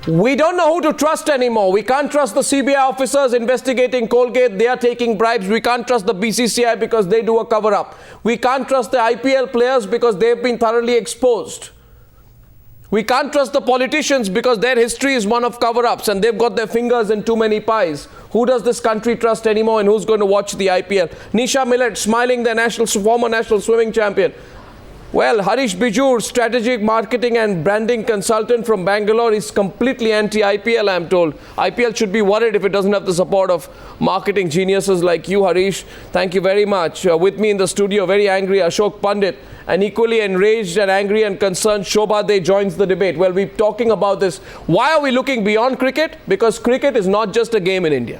We don't know who to trust anymore. We can't trust the CBI officers investigating Colgate. They are taking bribes. We can't trust the BCCI because they do a cover-up. We can't trust the IPL players because they've been thoroughly exposed. We can't trust the politicians because their history is one of cover-ups and they've got their fingers in too many pies. Who does this country trust anymore, and who's going to watch the IPL? Nisha Millet smiling, the former national swimming champion. Well, Harish Bijur, strategic marketing and branding consultant from Bangalore, is completely anti-IPL, I'm told. IPL should be worried if it doesn't have the support of marketing geniuses like you, Harish. Thank you very much. With me in the studio, very angry, Ashok Pandit, and equally enraged and angry and concerned, Shobha De joins the debate. Well, we're talking about this. Why are we looking beyond cricket? Because cricket is not just a game in India.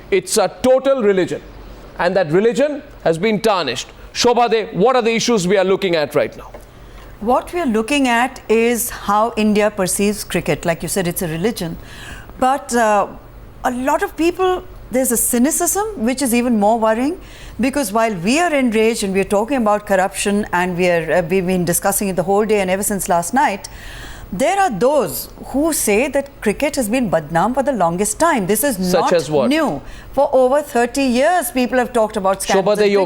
It's a total religion. And that religion has been tarnished. Shobha De, what are the issues we are looking at right now? What we are looking at is how India perceives cricket. Like you said, it's a religion. But a lot of people, there's a cynicism which is even more worrying, because while we are enraged and we are talking about corruption and we've been discussing it the whole day and ever since last night, there are those who say that cricket has been badnaam for the longest time. This is not new. For over 30 years, people have talked about scandals. Shobha De, you're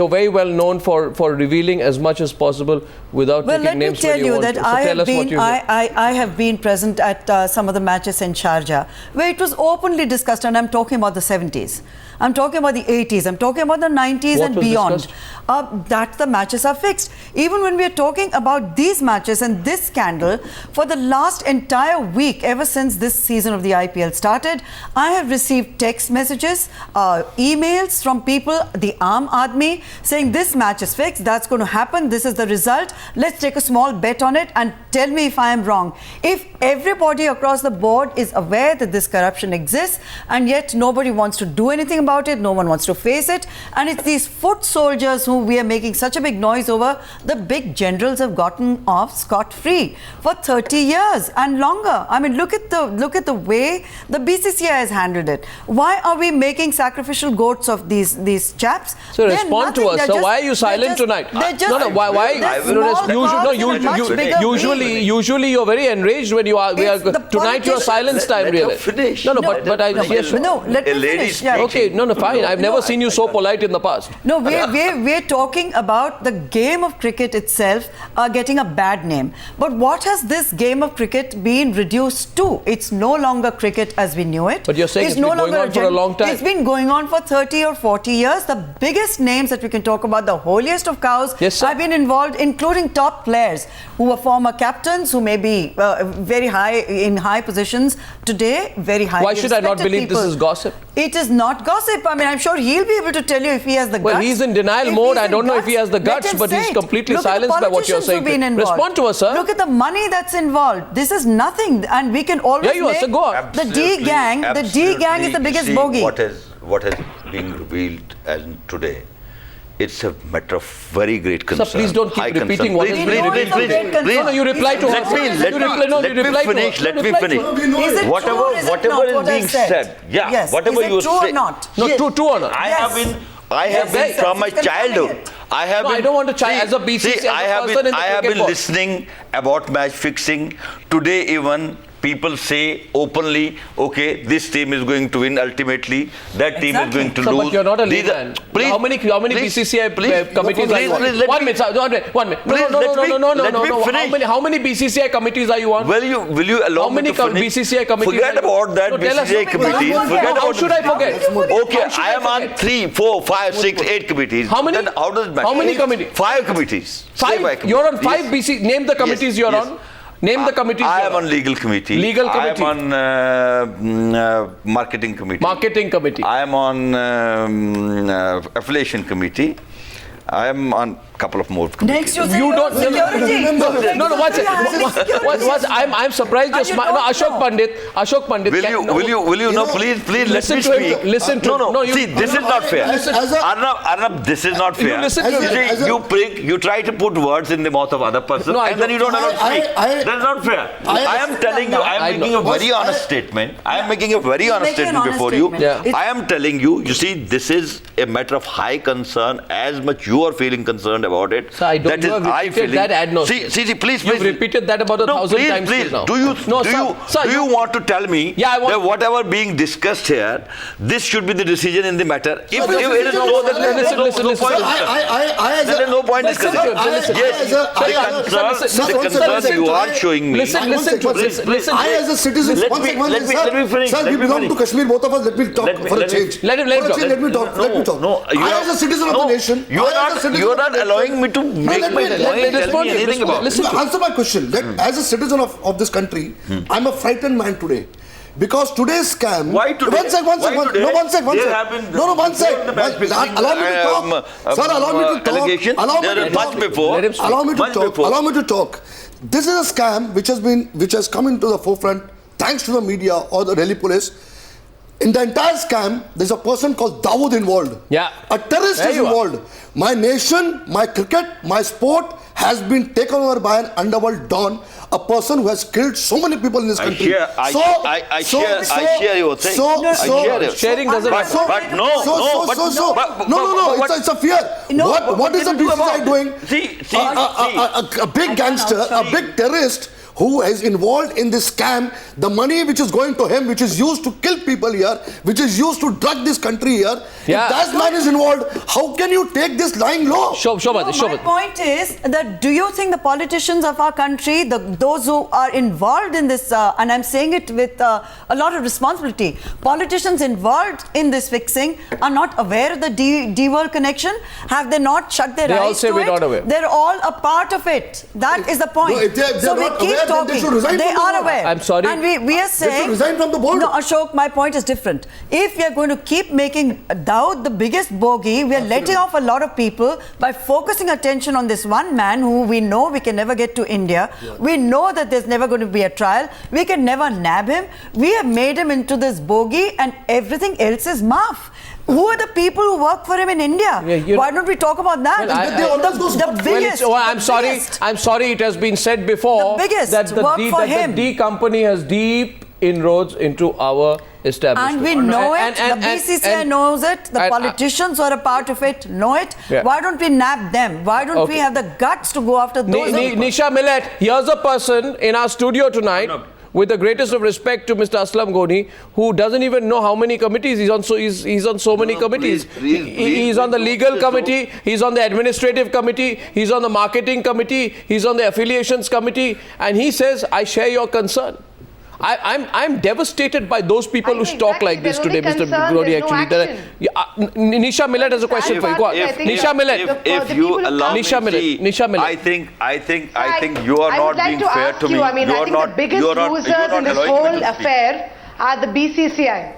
very well known for revealing as much as possible without taking names. Well, let me tell you that I have been present at some of the matches in Sharjah, where it was openly discussed, and I'm talking about the 70s. I'm talking about the 80s. I'm talking about the 90s and beyond. That the matches are fixed. Even when we are talking about these matches and this scandal, for the last entire week, ever since this season of the IPL started, I have received text messages, emails from people, the Aam Aadmi, saying this match is fixed, that's going to happen, this is the result, let's take a small bet on it and tell me if I am wrong. If everybody across the board is aware that this corruption exists and yet nobody wants to do anything about it, no one wants to face it, and it's these foot soldiers who we are making such a big noise over, the big generals have gotten off scot-free for 30 years and longer. I mean, look at the way the BCCI has handled it. Why are we making sacrificial goats of these chaps? So respond to us. So why are you silent tonight? Usually you're very enraged when you are. Tonight your silence time, really. Let me finish. Okay, fine. I've never seen you so polite in the past. No, we're talking about the game of cricket itself getting a bad name. But what has this game of cricket been reduced to? It's no longer cricket as we knew it. But you're saying it's been going on for a long time. It's been going on for 30 or 40 years. The biggest names that we can talk about, the holiest of cows, have been involved, including top players who were former captains, who may be very high in high positions today, very high. Why should I not believe this is gossip? It is not gossip. I mean, I'm sure he'll be able to tell you if he has the guts. Well, he's in denial mode. I don't know if he has the guts, but he's completely silenced by what you're saying. Respond to us, sir. Look at the money that's involved. This is nothing, and we can always go on. The D gang is the biggest bogey. What has been revealed as today? It's a matter of very great concern. Sir, please don't keep repeating what is please. No, you reply to Let me finish. Whatever is being said. Yeah, whatever you say. True or not? No, true or not? I have been from my childhood. I don't want to as a BCCI. I have been listening about match fixing. Today even people say openly, okay, this team is going to win ultimately, that team is going to lose. But you're not a layman. How many BCCI committees are you on? 1 minute. 1 minute. No. How many BCCI committees are you on? Will you allow me to finish? How many BCCI committees? Forget about that BCCI committee. How should I forget? Okay, I am on 3, 4, 5, 6, 8 committees. How many? Then how does it matter? How many committees? 5 committees. 5? You're on 5 BC. Name the committees you're on. Name the committees. I am on legal committee. Legal committee. I am on marketing committee. Marketing committee. I am on affiliation committee. I am on a couple of more committees. Next, you don't. Security. No. Watch it. I'm surprised you're smiling. No, Ashok Pandit. Will you? No, please let me speak. Listen to No. See, this is not fair. Arnab, this is not fair. You try to put words in the mouth of other person, and then you don't allow to speak. That's not fair. I am telling you, I am making a very honest statement. I am making a very honest statement before you. I am telling you, you see, this is a matter of high concern. As much you are feeling concerned about it. So I don't. That you have repeated that ad nauseam. See, please. You've repeated that about 1,000 times now. Do you want to tell me that whatever being discussed here, this should be the decision in the matter? If it is no, then there is no point. There is no point discussing. Yes, the concern you are showing me. Listen. I as a citizen, let me finish. Sir, we belong to Kashmir, both of us. Let me talk for a change. Let me talk. No, I as a citizen of the nation. You are not allowing me to make my point. Tell me anything about it. Answer my question. As a citizen of this country, I'm a frightened man today. Because today's scam. Why today? One sec. No, one sec. No, one sec. Allow me to talk. Sir, allow me to talk. Allegations. Allow me to talk. This is a scam which has come into the forefront thanks to the media or the Delhi police. In the entire scam, there's a person called Dawood involved. Yeah. A terrorist is involved. My nation, my cricket, my sport has been taken over by an underworld don, a person who has killed so many people in this country. I share your thing. Sharing doesn't matter. No, it's a fear. What is the BCCI doing? A big gangster, a big terrorist who is involved in this scam, the money which is going to him, which is used to kill people here, which is used to drug this country here, if that man is involved, how can you take this lying low? My point is that do you think the politicians of our country, those who are involved in this, and I'm saying it with a lot of responsibility, politicians involved in this fixing are not aware of the D-World connection? Have they not shut their eyes to it? We're not aware. They're all a part of it. That is the point. No, if they're not aware, then they should resign They from the are board. aware. I'm sorry. And we are saying... They should resign from the board. No, Ashok, my point is different. If we are going to keep making Dawood the biggest bogey, we are letting off a lot of people by focusing attention on this one man who we know we can never get to India. Yeah. We know that there's never going to be a trial. We can never nab him. We have made him into this bogey and everything else is muff. Who are the people who work for him in India? Why don't we talk about that? I'm sorry. It has been said before that the D company has deep inroads into our establishment. And we know it. The BCCI knows it. The politicians who are a part of it know it. Yeah. Why don't we nab them? Why don't we have the guts to go after those? Nisha Millet, here's a person in our studio tonight. With the greatest of respect to Mr. Aslam Ghoni, who doesn't even know how many committees he's on so many committees. He's on the legal committee, he's on the administrative committee, he's on the marketing committee, he's on the affiliations committee, and he says, I share your concern. I'm devastated by those people who talk like this today, Mr. Ghoni, actually. Nisha Millet has a question for you. Go on. Nisha Millet. If you allow me, Nisha Millet. I think you are not being fair to me. I think the biggest losers in this whole affair are the BCCI.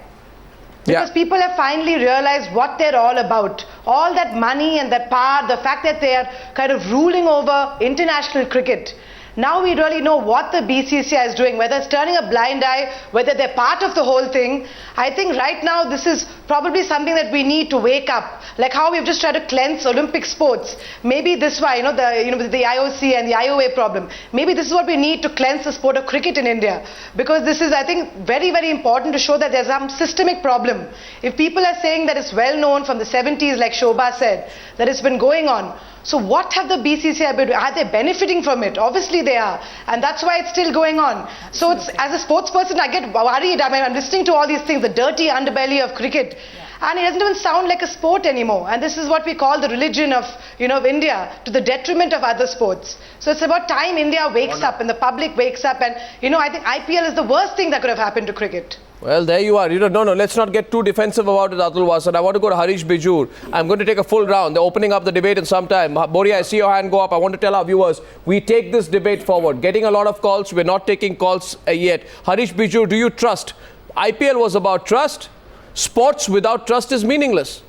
Because people have finally realized what they're all about. All that money and that power, the fact that they are kind of ruling over international cricket. Now we really know what the BCCI is doing, whether it's turning a blind eye, whether they're part of the whole thing. I think right now this is probably something that we need to wake up. Like how we've just tried to cleanse Olympic sports. Maybe this why, the IOC and the IOA problem. Maybe this is what we need to cleanse the sport of cricket in India. Because this is, I think, very, very important to show that there's some systemic problem. If people are saying that it's well known from the 70s, like Shobha said, that it's been going on. So what have the BCCI been doing? Are they benefiting from it? Obviously they are. And that's why it's still going on. So it's, as a sports person, I get worried. I'm listening to all these things, the dirty underbelly of cricket. And it doesn't even sound like a sport anymore. And this is what we call the religion of, of India, to the detriment of other sports. So it's about time India wakes up and the public wakes up. And, I think IPL is the worst thing that could have happened to cricket. Well, there you are. No, let's not get too defensive about it, Atul Vasan. I want to go to Harish Bijur. I'm going to take a full round. They're opening up the debate in some time. Boria, I see your hand go up. I want to tell our viewers, we take this debate forward. Getting a lot of calls. We're not taking calls yet. Harish Bijur, do you trust? IPL was about trust. Sports without trust is meaningless.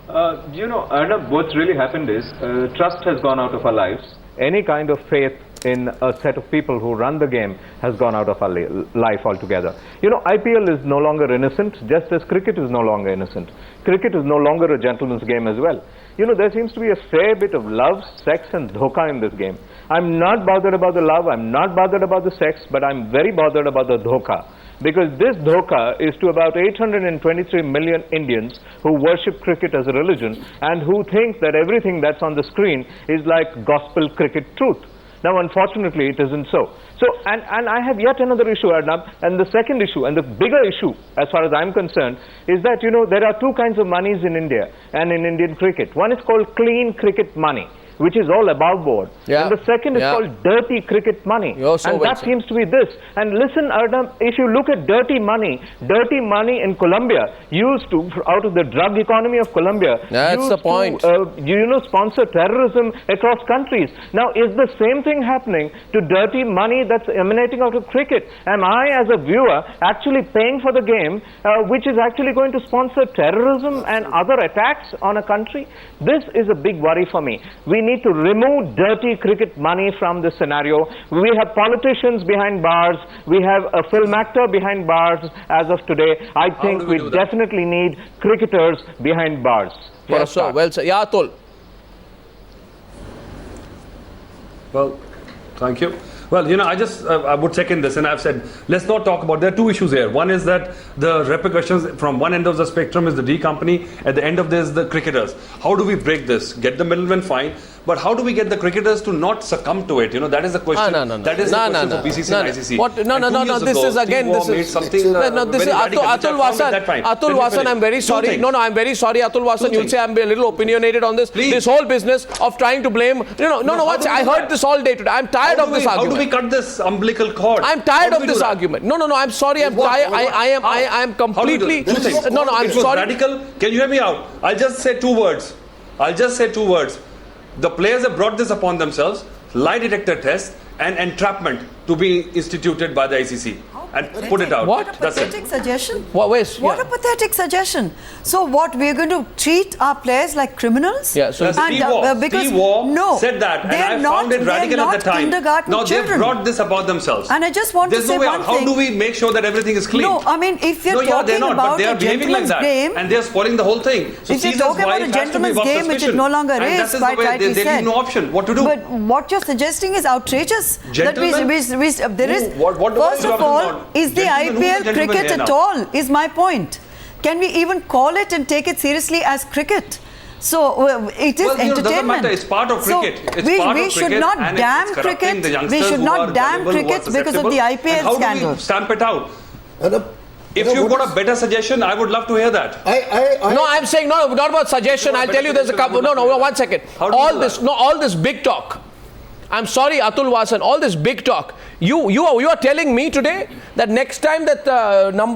Arnab, what's really happened is trust has gone out of our lives. Any kind of faith in a set of people who run the game has gone out of our life altogether. IPL is no longer innocent, just as cricket is no longer innocent. Cricket is no longer a gentleman's game as well. There seems to be a fair bit of love, sex and dhoka in this game. I'm not bothered about the love, I'm not bothered about the sex, but I'm very bothered about the dhoka. because this dhoka is to about 823 million Indians who worship cricket as a religion and who think that everything that's on the screen is like gospel cricket truth. Now, unfortunately, it isn't so. And I have yet another issue, Arnab, and the second issue, and the bigger issue, as far as I'm concerned, is that, there are two kinds of monies in India and in Indian cricket. One is called clean cricket money, which is all above board. Yeah. And the second is called dirty cricket money. And that seems to be this. And listen, Arnab, if you look at dirty money in Colombia used to, out of the drug economy of Colombia, that's the point. Sponsor terrorism across countries. Now, is the same thing happening to dirty money that's emanating out of cricket? Am I, as a viewer, actually paying for the game, which is actually going to sponsor terrorism and other attacks on a country? This is a big worry for me. We need to remove dirty cricket money from this scenario. We have politicians behind bars. We have a film actor behind bars as of today. I think we definitely need cricketers behind bars. Yeah, so well said. Yeah, Atul. Well, thank you. Well, I would second this, and I've said, let's not talk about, there are two issues here. One is that the repercussions from one end of the spectrum is the D company, at the end of this, the cricketers. How do we break this? Get the middlemen, fine. But how do we get the cricketers to not succumb to it? That is the question. No. That is the question for BCCI and ICC. What? No. This is again. This is something. No. This is Atul Vasan. Atul Vasan. I'm very sorry. No. I'm very sorry, Atul Vasan. You'll say I'm a little opinionated on this. Please. This whole business of trying to blame. No. I heard this all day today. I'm tired of this argument. How do we cut this umbilical cord? I'm tired of this argument. No. I'm sorry. I'm tired. I am completely. No. I'm sorry. Radical. Can you hear me out? I'll just say two words. The players have brought this upon themselves, lie detector test and entrapment to be instituted by the ICC. And put it out. What a pathetic suggestion. What a pathetic suggestion. So what, we're going to treat our players like criminals? Yeah, so because said that, and I found it radical at the time. Now they've brought this about themselves. And I just want to say one thing. How do we make sure that everything is clean? No, I mean, if you're talking about a gentleman's game, and they're spoiling the whole thing. So if you're talking about a gentleman's game, which it no longer is, quite rightly said. There is no option. What to do? But what you're suggesting is outrageous. Gentlemen? There is, first of all, is the IPL cricket at all, is my point. Can we even call it and take it seriously as cricket? So it is entertainment. It doesn't matter. It's part of cricket. So we should not damn cricket. We should not damn cricket because of the IPL scandal. How do we stamp it out? If you've got a better suggestion, I would love to hear that. No, I'm saying no, not about suggestion. I'll tell you, there's a couple. No, 1 second. All this big talk. I'm sorry, Atul Vasan, all this big talk. You are telling me today that next time that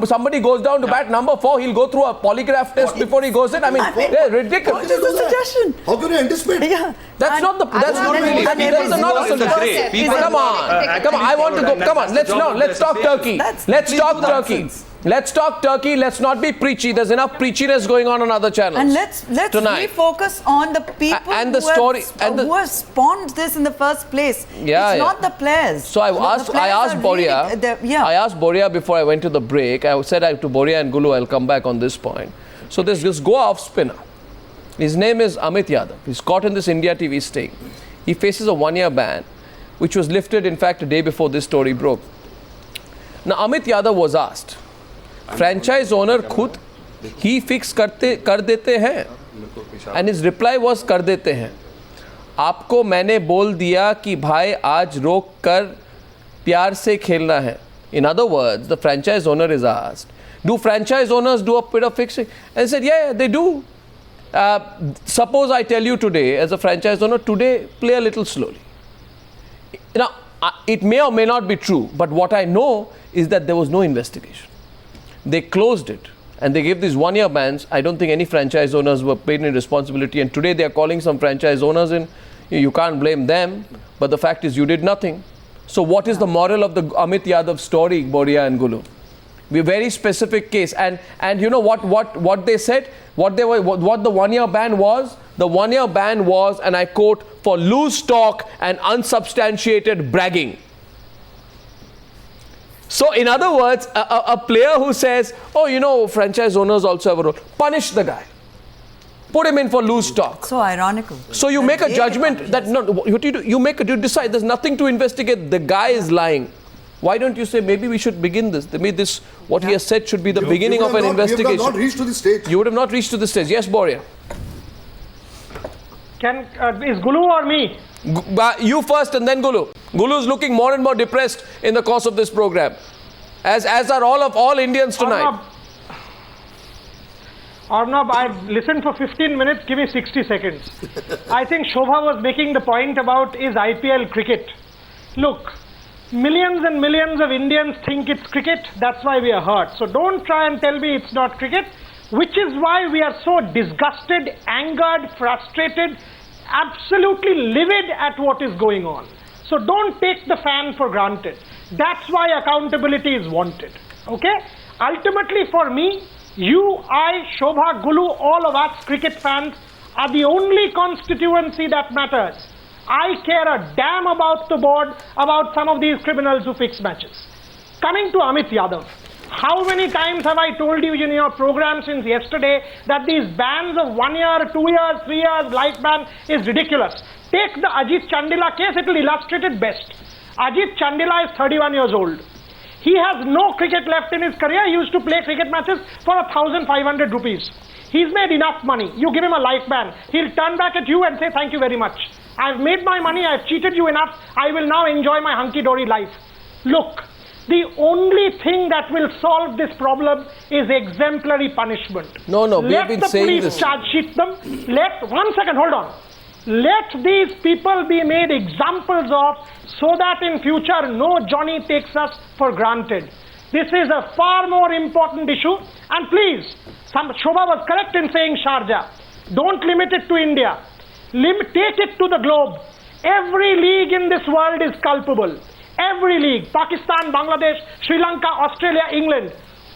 somebody goes down to bat number 4, he'll go through a polygraph test before he goes in. I mean, ridiculous. What is the suggestion? How can you anticipate? Yeah. That's not a solution. Come on. I want to go. Come on. Let's talk Turkey. Let's talk Turkey. Let's not be preachy. There's enough preachiness going on other channels. And let's refocus on the people who have spawned this in the first place. It's not the players. So I asked Boria before I went to the break. I said to Boria and Gulu, I'll come back on this point. So there's this go-off spinner. His name is Amit Yadav. He's caught in this India TV sting. He faces a 1-year ban, which was lifted, in fact, a day before this story broke. Now, Amit Yadav was asked, franchise owner khud he fix कर देते हैं, and his reply was कर देते हैं. आपको मैंने बोल दिया कि भाई आज रोक कर प्यार से खेलना है. In other words, the franchise owner is asked, do franchise owners do a bit of fixing? And he said, yeah, they do. Suppose I tell you today, as a franchise owner, today play a little slowly. Now, it may or may not be true, but what I know is that there was no investigation. They closed it and they gave these 1-year bans. I don't think any franchise owners were paid any responsibility, and today they are calling some franchise owners in. You can't blame them, but the fact is you did nothing. So what is the moral of the Amit Yadav story, Boria and Gulu? A very specific case, and you know what they said, what the 1-year ban was. The 1-year ban was, and I quote, for loose talk and unsubstantiated bragging. So in other words, a player who says, oh, you know, franchise owners also have a role, punish the guy. Put him in for loose talk. So ironical. So you make a judgment that, no, what you do, you decide there's nothing to investigate. The guy is lying. Why don't you say maybe we should begin this? Maybe this, what he has said, should be the beginning of an investigation. We have not reached to the stage. You would have not reached to this stage. Yes, Boria. Is Gulu or me? You first and then Gulu. Gulu is looking more and more depressed in the course of this program, as are all Indians tonight. Arnab, I've listened for 15 minutes, give me 60 seconds. I think Shobha was making the point about is IPL cricket. Look, millions and millions of Indians think it's cricket, that's why we are hurt. So don't try and tell me it's not cricket, which is why we are so disgusted, angered, frustrated, absolutely livid at what is going on. So don't take the fan for granted. That's why accountability is wanted. Okay? Ultimately for me, you, I, Shobha, Gulu, all of us cricket fans are the only constituency that matters. I care a damn about the board, about some of these criminals who fix matches. Coming to Amit Yadav, how many times have I told you in your program since yesterday that these bans of 1 year, 2 years, 3 years, life ban is ridiculous? Take the Ajit Chandila case, it will illustrate it best. Ajit Chandila is 31 years old. He has no cricket left in his career. He used to play cricket matches for 1,500 rupees. He's made enough money. You give him a life ban. He'll turn back at you and say, thank you very much. I've made my money. I've cheated you enough. I will now enjoy my hunky-dory life. Look, the only thing that will solve this problem is exemplary punishment. No, we have been saying this. Let the police charge sheet them. One second, hold on. Let these people be made examples of, so that in future no Johnny takes us for granted. This is a far more important issue. And please, Shobha was correct in saying Sharjah. Don't limit it to India. Take it to the globe. Every league in this world is culpable. Every league. Pakistan, Bangladesh, Sri Lanka, Australia, England.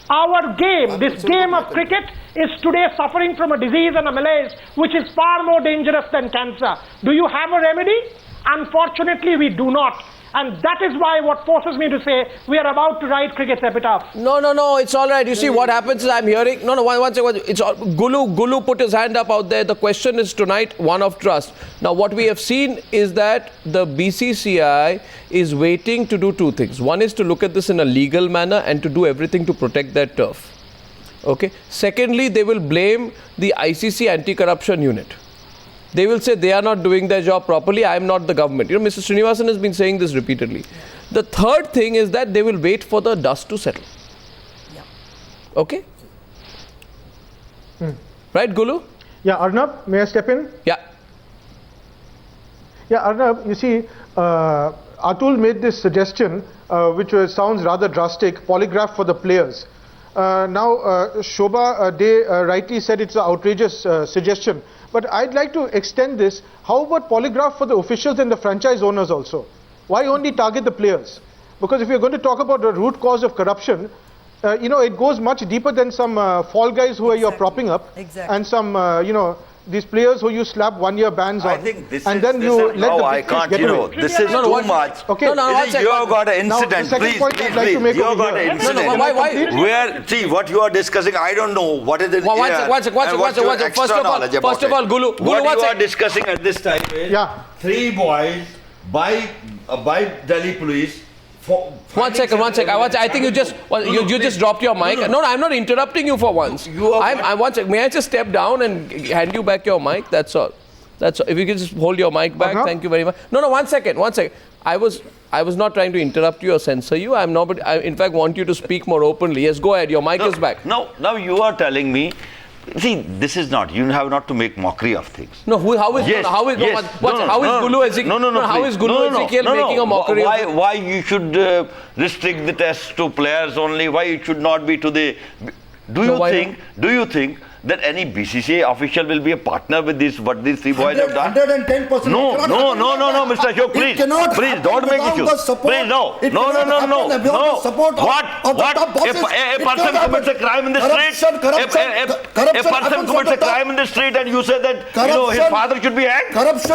Our game, this game of cricket, is today suffering from a disease and a malaise which is far more dangerous than cancer. Do you have a remedy? Unfortunately, we do not. And that is why what forces me to say we are about to write cricket's epitaph. No, it's all right. You see, what happens is I'm hearing... One second. It's all, Gulu put his hand up out there. The question is tonight one of trust. Now, what we have seen is that the BCCI is waiting to do two things. One is to look at this in a legal manner and to do everything to protect their turf. Okay. Secondly, they will blame the ICC anti-corruption unit. They will say they are not doing their job properly. I am not the government. You know, Mr. Srinivasan has been saying this repeatedly. The third thing is that they will wait for the dust to settle. Yeah. Okay? Right, Gulu? Yeah, Arnab, may I step in? Yeah. Yeah, Arnab, you see, Atul made this suggestion, which sounds rather drastic, polygraph for the players. Now, Shobha Day rightly said it's an outrageous suggestion. But I'd like to extend this. How about polygraph for the officials and the franchise owners also? Why only target the players? Because if you're going to talk about the root cause of corruption, it goes much deeper than some fall guys who you're propping up. Exactly. And some, these players who you slap 1 year bans on. I think this and is, then this you is, let no, the I can't, this is too much. Okay. You have got an incident, please. You have got an incident. Why? See, what you are discussing, I don't know what is in here. One second. First of all, Gulu, what you are discussing at this time is, yeah, 3 boys by Delhi police. One second. I think you just dropped your mic. No, I'm not interrupting you for once. May I just step down and hand you back your mic? That's all. If you can just hold your mic back, thank you very much. No, one second. I was not trying to interrupt you or censor you. I'm not, but I in fact want you to speak more openly. Yes, go ahead. Your mic is back. No, now you are telling me. See, this is not. You have not to make mockery of things. No, how is Gulu Ezekiel making a mockery? Why you should restrict the test to players only? Why it should not be to the? Do you think that any BCCI official will be a partner with this? What these 3 boys have done? 110%. No, Mr. Ashok, please don't make issues. Please, no. What? A person commits a crime in the street. A person commits a crime in the street, and you say that his father should be hanged. What is this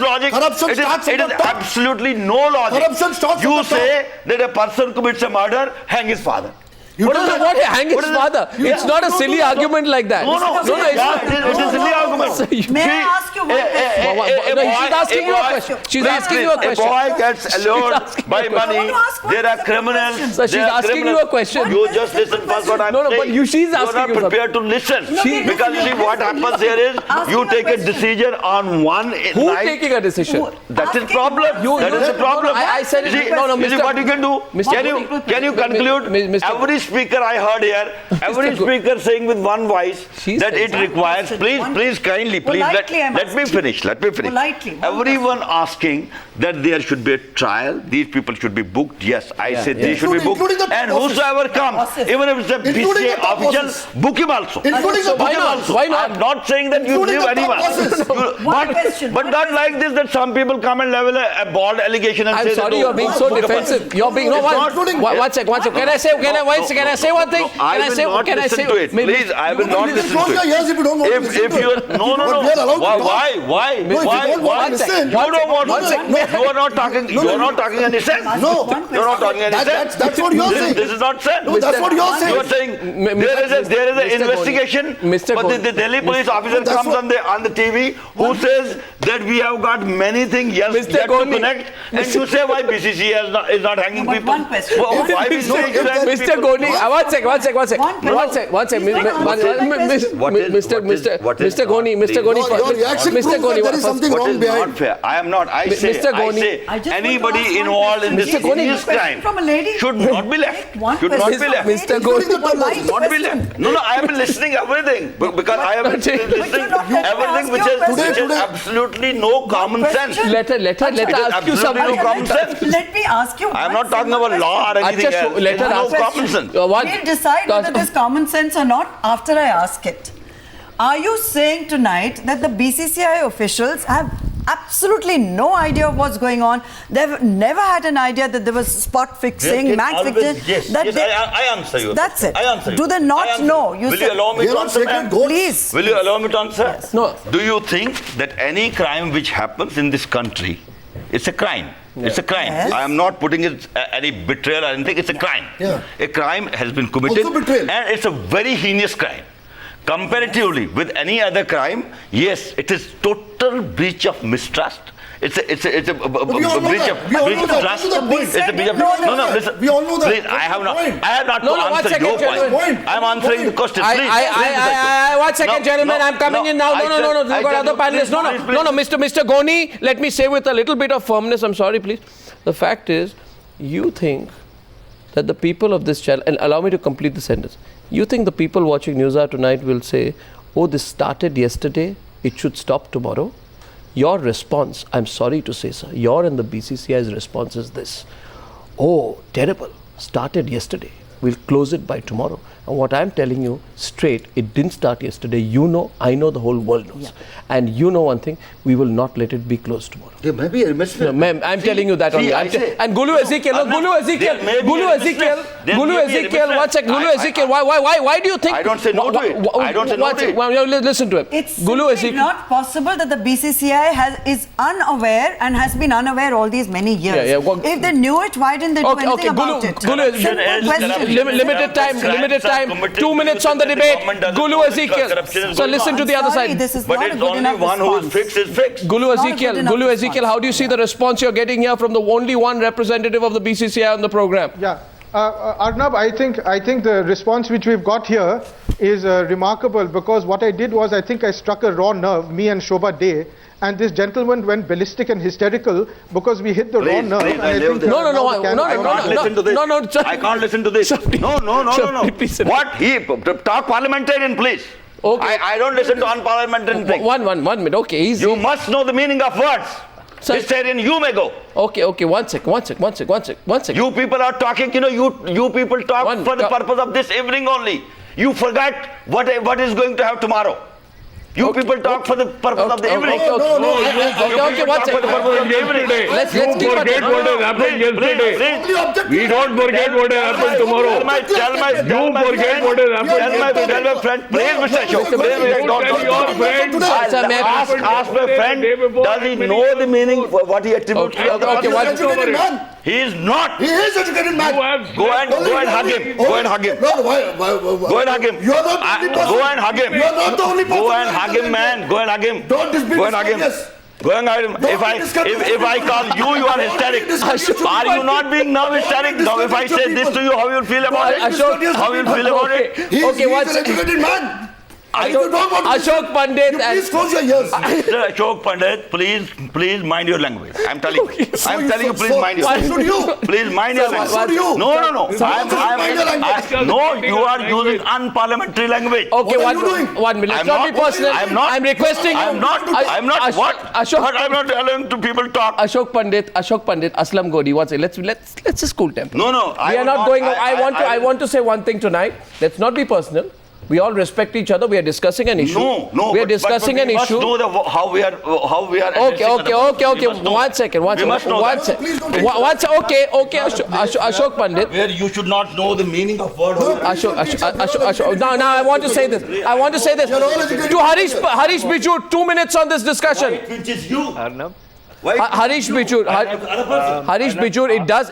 logic? It is absolutely no logic. You say that a person commits a murder, hang his father. What? Hang his father. It's not a silly argument like that. No, it's a silly argument. May I ask you one question? She's asking you a question. She's asking you a question. A boy gets allured by money. There are criminals. So she's asking you a question. You just listen first what I'm saying. No, but she's asking you. You're not prepared to listen. Because you see what happens here is you take a decision on one night. Who taking a decision? That's the problem. That is the problem. I said it. No, You see what you can do? Can you conclude? Every speaker I heard here, every speaker saying with one voice that it requires. Please, kindly, please let me finish. Everyone asking that there should be a trial. These people should be booked. Yes, I say they should be booked. And whosoever comes, even if it's a BCCI official, book him also. Why not? I'm not saying that you leave anyone. But not like this that some people come and level a bald allegation and say. I'm sorry, you're being so defensive. You're being one sec. Can I say one thing? Can I say to it? Please, I will not listen to it. If you no. Why? You don't want. You are not talking. You are not talking any sense. No, you're not talking any sense. That's what you're saying. This is not sense. No, that's what you're saying. You are saying there is an investigation, but the Delhi police officer comes on the TV who says that we have got many things yet to connect, and you say why BCCI is not hanging people. One question. Why BCCI is hanging Mr. people? Goni, Mr. Goni, Mr. Goni, there is something what wrong is behind. Not fair. I am not. I say anybody involved in this serious crime should not be left. Should not be left. Mr. Goni, not be left. No, I am listening everything because I am listening everything which has absolutely no common sense. Let her ask you something. No common sense. Let me ask you. I am not talking about law or anything else. Let her no common sense. We'll decide whether there's common sense or not after I ask it. Are you saying tonight that the BCCI officials have absolutely no idea of what's going on? They've never had an idea that there was spot fixing, match fixing. Yes, I answer you. That's it. I answer you. Do they not know? Will you allow me to answer? Please. Will you allow me to answer? Yes. No. Do you think that any crime which happens in this country, it's a crime? Yeah. It's a crime. Yes. I am not putting it any betrayal or anything. It's a crime. Yeah. A crime has been committed, also betrayal. And it's a very heinous crime. Comparatively with any other crime, yes, it is total breach of mistrust. It's a breach of trust. It's a breach of no. Listen, we all know that. Please, I have not to answer your point. I'm answering the question. One second, gentlemen. I'm coming in now. No. We've got other panelists. No. Mr. Goni, let me say with a little bit of firmness. I'm sorry, please. The fact is, you think that the people of this channel, and allow me to complete the sentence. You think the people watching Newshour tonight will say, "Oh, this started yesterday. It should stop tomorrow." Your response, I'm sorry to say, sir, your and the BCCI's response is this: "Oh, terrible, started yesterday. We'll close it by tomorrow." And what I'm telling you straight, it didn't start yesterday. You know, I know, the whole world knows. Yeah. And you know one thing, we will not let it be closed tomorrow. There may be a mistake. No, ma'am, I'm telling you that only. And Gulu Ezekiel, one sec, Gulu Ezekiel, why do you think? I don't say no to it. I don't say no to it. Listen to him. It's simply not possible that the BCCI is unaware and has been unaware all these many years. If they knew it, why didn't they do anything about it? Limited time. 2 minutes on the debate. Gulu Ezekiel. So listen to the other side. But it's only one who is fixed is fixed. Gulu Ezekiel, how do you see the response you're getting here from the only one representative of the BCCI on the program? Yeah. Arnab, I think the response which we've got here is remarkable, because what I did was I think I struck a raw nerve, me and Shobha Dey, and this gentleman went ballistic and hysterical because we hit the raw nerve. I can't listen to this. No. What? Talk parliamentarian, please. Okay. I don't listen to unparliamentary things. One minute. Okay, easy. You must know the meaning of words. Hysterian, you may go. Okay, one sec. You people are talking, you people talk for the purpose of this evening only. You forget what is going to have tomorrow. You people talk for the purpose of the evening. Okay, one second. Let's keep forget what has happened yesterday. We don't forget what has happened tomorrow. You forget what has happened. Tell my friend, please, Mr. Ashok. Tell your friend. Ask my friend, does he know the meaning of what he attributes to other? Okay, He is not. He is educated man. Go and hug him. Go and hug him. No, why? Go and hug him. You are not the only person. Go and hug him. You are not the only person. Go and hug him, man. Go and hug him. Don't dispute. Go and hug him. Go and hug him. If I call you, you are hysteric. Are you not being now hysteric? Now, if I say this to you, how you feel about it? How you feel about it? He's an educated man. Ashok Pandit. Please close your ears. Mr. Ashok Pandit, please mind your language. I'm telling you. I'm telling you, please mind your language. So do you. Please mind your language. So do you. No. No, you are language. using unparliamentary language. Okay, What are you doing? 1 minute. Let's not be personal. I'm requesting you. I'm not. What? But I'm not allowing to people talk. Ashok Pandit, Aslam Godi. Let's just cool temper. No. We are not going. I want to say one thing tonight. Let's not be personal. We all respect each other. We are discussing an issue. No. We are discussing an issue. We must know how we are. Okay. One second. Okay. Ashok Pandit. Where you should not know the meaning of word. Ashok. Now I want to say this. To Harish Bijur, 2 minutes on this discussion. Which is you. Arnab? Harish Bijur,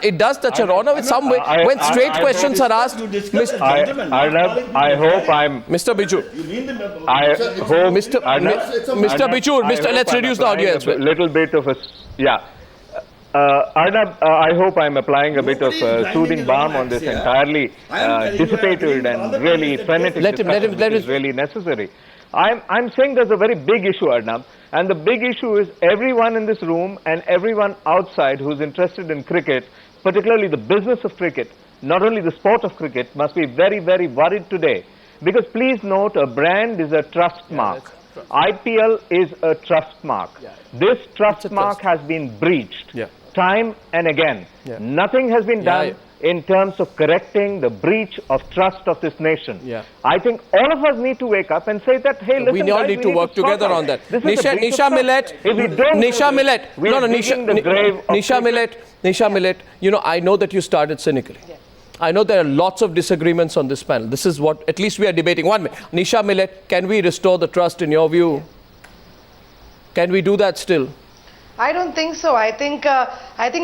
it does touch a honor with some way. When straight questions are asked, Arnab, I hope I'm... Mr. Bijur. I hope... Mr. Bijur, let's reduce the audio as well. Little bit of a... Yeah. Arnab, I hope I'm applying a bit of soothing balm on this entirely dissipated and really frenetic discussion, which is really necessary. I'm saying there's a very big issue, Arnab, and the big issue is everyone in this room and everyone outside who's interested in cricket, particularly the business of cricket, not only the sport of cricket, must be very, very worried today. Because please note, a brand is a trust mark. IPL is a trust mark. This trust mark has been breached time and again. Nothing has been done in terms of correcting the breach of trust of this nation. I think all of us need to wake up and say that, hey, listen, we all need to work together on that. Nisha Millet, you know, I know that you started cynically. I know there are lots of disagreements on this panel. This is what at least we are debating. 1 minute. Nisha Millet, can we restore the trust in your view? Can we do that still? I don't think so. I think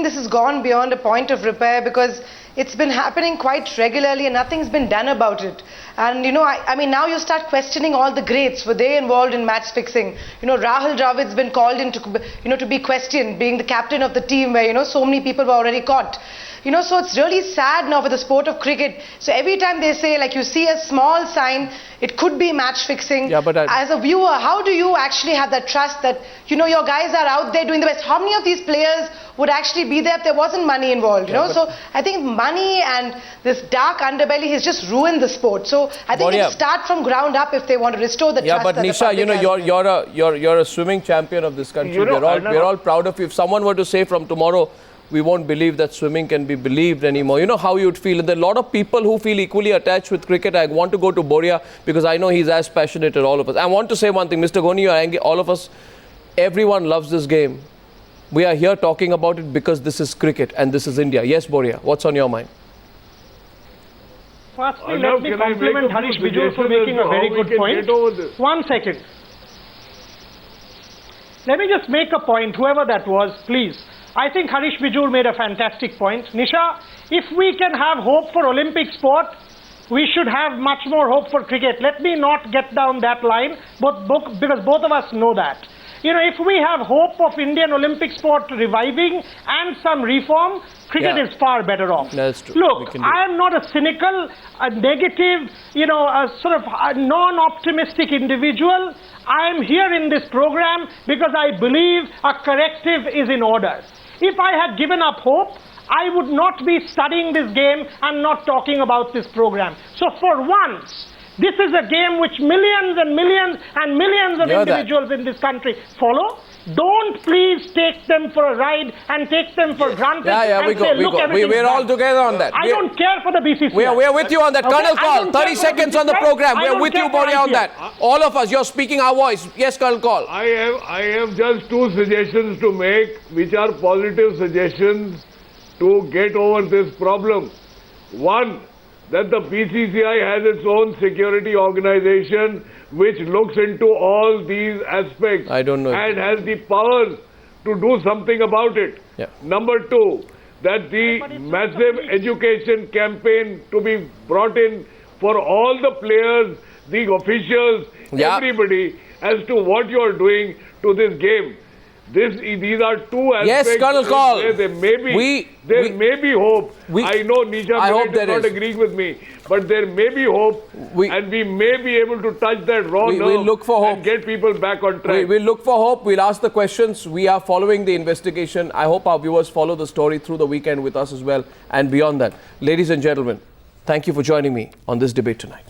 this has gone beyond a point of repair because it's been happening quite regularly and nothing's been done about it. And, you know, I mean, now you start questioning all the greats. Were they involved in match fixing? You know, Rahul Dravid's been called in to be questioned, being the captain of the team where, you know, so many people were already caught. You know, so it's really sad now for the sport of cricket. So every time they say, like, you see a small sign, it could be match fixing. Yeah, but as a viewer, how do you actually have that trust that, you know, your guys are out there doing the best? How many of these players would actually be there if there wasn't money involved, you know? So I think money and this dark underbelly has just ruined the sport. So I think it'll start from ground up if they want to restore the trust. Yeah, but Nisha, you know, you're a swimming champion of this country. We're all proud of you. If someone were to say from tomorrow, we won't believe that swimming can be believed anymore. You know how you'd feel. And there are a lot of people who feel equally attached with cricket. I want to go to Boria because I know he's as passionate as all of us. I want to say one thing, Mr. Goni, you're angry. All of us, everyone loves this game. We are here talking about it because this is cricket and this is India. Yes, Boria, what's on your mind? Firstly, let me compliment Harish Bijur for making a very good point. 1 second. Let me just make a point, whoever that was, please. I think Harish Bijur made a fantastic point. Nisha, if we can have hope for Olympic sport, we should have much more hope for cricket. Let me not get down that line, because both of us know that. You know, if we have hope of Indian Olympic sport reviving and some reform, cricket is far better off. That's true. Look, I am not a cynical, a negative, you know, a sort of a non-optimistic individual. I am here in this program because I believe a corrective is in order. If I had given up hope, I would not be studying this game and not talking about this program. So for once, this is a game which millions and millions and millions of individuals in this country follow. Don't please take them for a ride and take them for granted. We're all together on that. I don't care for the BCCI. We are with you on that. Colonel Call, 30 seconds on the program. We are with you, Boria, on that. All of us, you're speaking our voice. Yes, Colonel Call. I have just 2 suggestions to make, which are positive suggestions to get over this problem. One, that the BCCI has its own security organization which looks into all these aspects and has the powers to do something about it. Number 2, that the massive education campaign to be brought in for all the players, the officials, everybody, as to what you are doing to this game. These are two aspects. Yes, Colonel Call. There may be hope. I know Nisha Millet is not agreeing with me, but there may be hope, and we may be able to touch that raw nerve look for hope and get people back on track. We'll look for hope. We'll ask the questions. We are following the investigation. I hope our viewers follow the story through the weekend with us as well and beyond that. Ladies and gentlemen, thank you for joining me on this debate tonight.